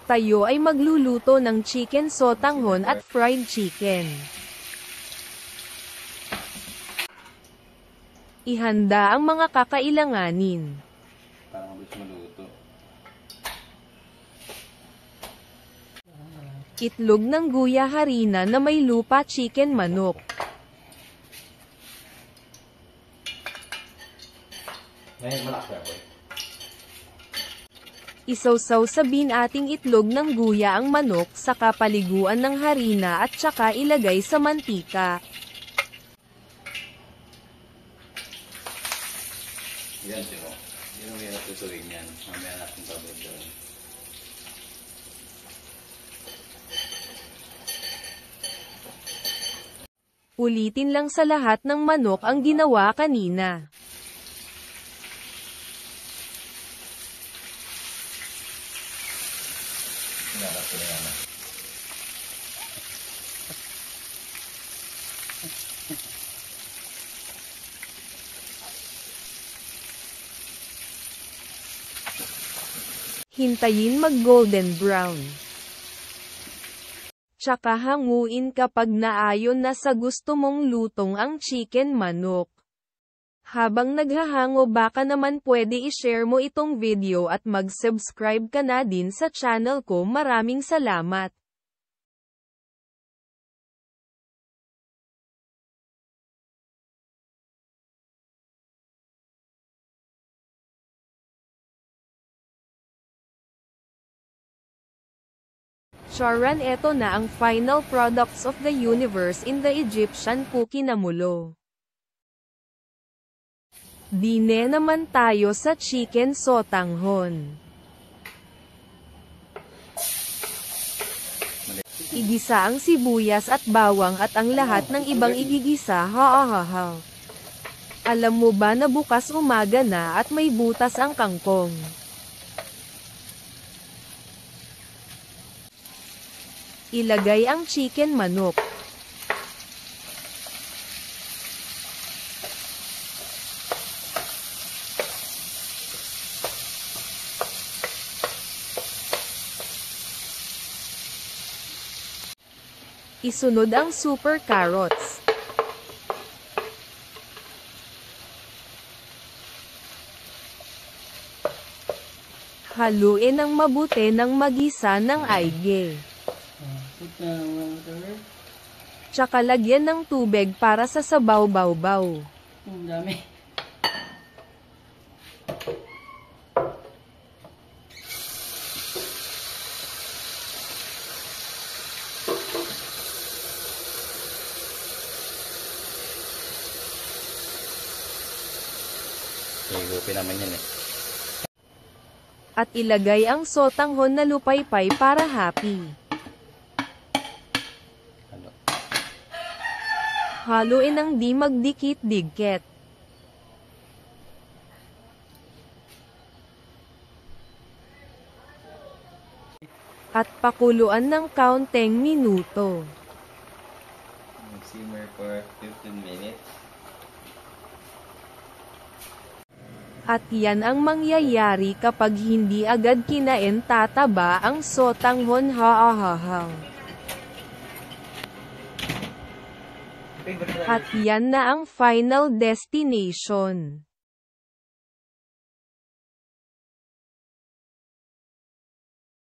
Tayo ay magluluto ng chicken sotanghon at fried chicken. Ihanda ang mga kakailanganin. Parang mabilis maluto. Itlog ng guya harina na may lupa chicken manok. Isawsaw sa ating itlog ng guya ang manok sa kapaliguan ng harina at saka ilagay sa mantika. Yan, Timo. Yan ang hirap tutuin yan. Mamaya natin pabalik doon. Ulitin lang sa lahat ng manok ang ginawa kanina. Hinarap ko na yan. Hintayin mag-golden brown. Tsaka hanguin kapag naayon na sa gusto mong lutong ang chicken manok. Habang naghahango baka naman pwede i-share mo itong video at mag-subscribe ka na din sa channel ko. Maraming salamat. Charan, eto na ang final products of the universe in the Egyptian Puki Namulo. Dine naman tayo sa chicken sotanghon. Igisa ang sibuyas at bawang at ang lahat ng ibang igigisa. Ha. Alam mo ba na bukas umaga na at may butas ang kangkong? Ilagay ang chicken manok. Isunod ang super carrots. Haluin ng mabuti ng magisa ng aigye. Tsaka lagyan ng tubig para sa sabaw-baw-baw. Ang dami. Higupin naman yan eh. At ilagay ang sotanghon na lupaypay para happy. Haluin ng di magdikit-digket. At pakuluan ng kaunting minuto. Simmer for 15 minutes. At yan ang mangyayari kapag hindi agad kinain, tataba ang sotanghon. Ha. At yan na ang final destination.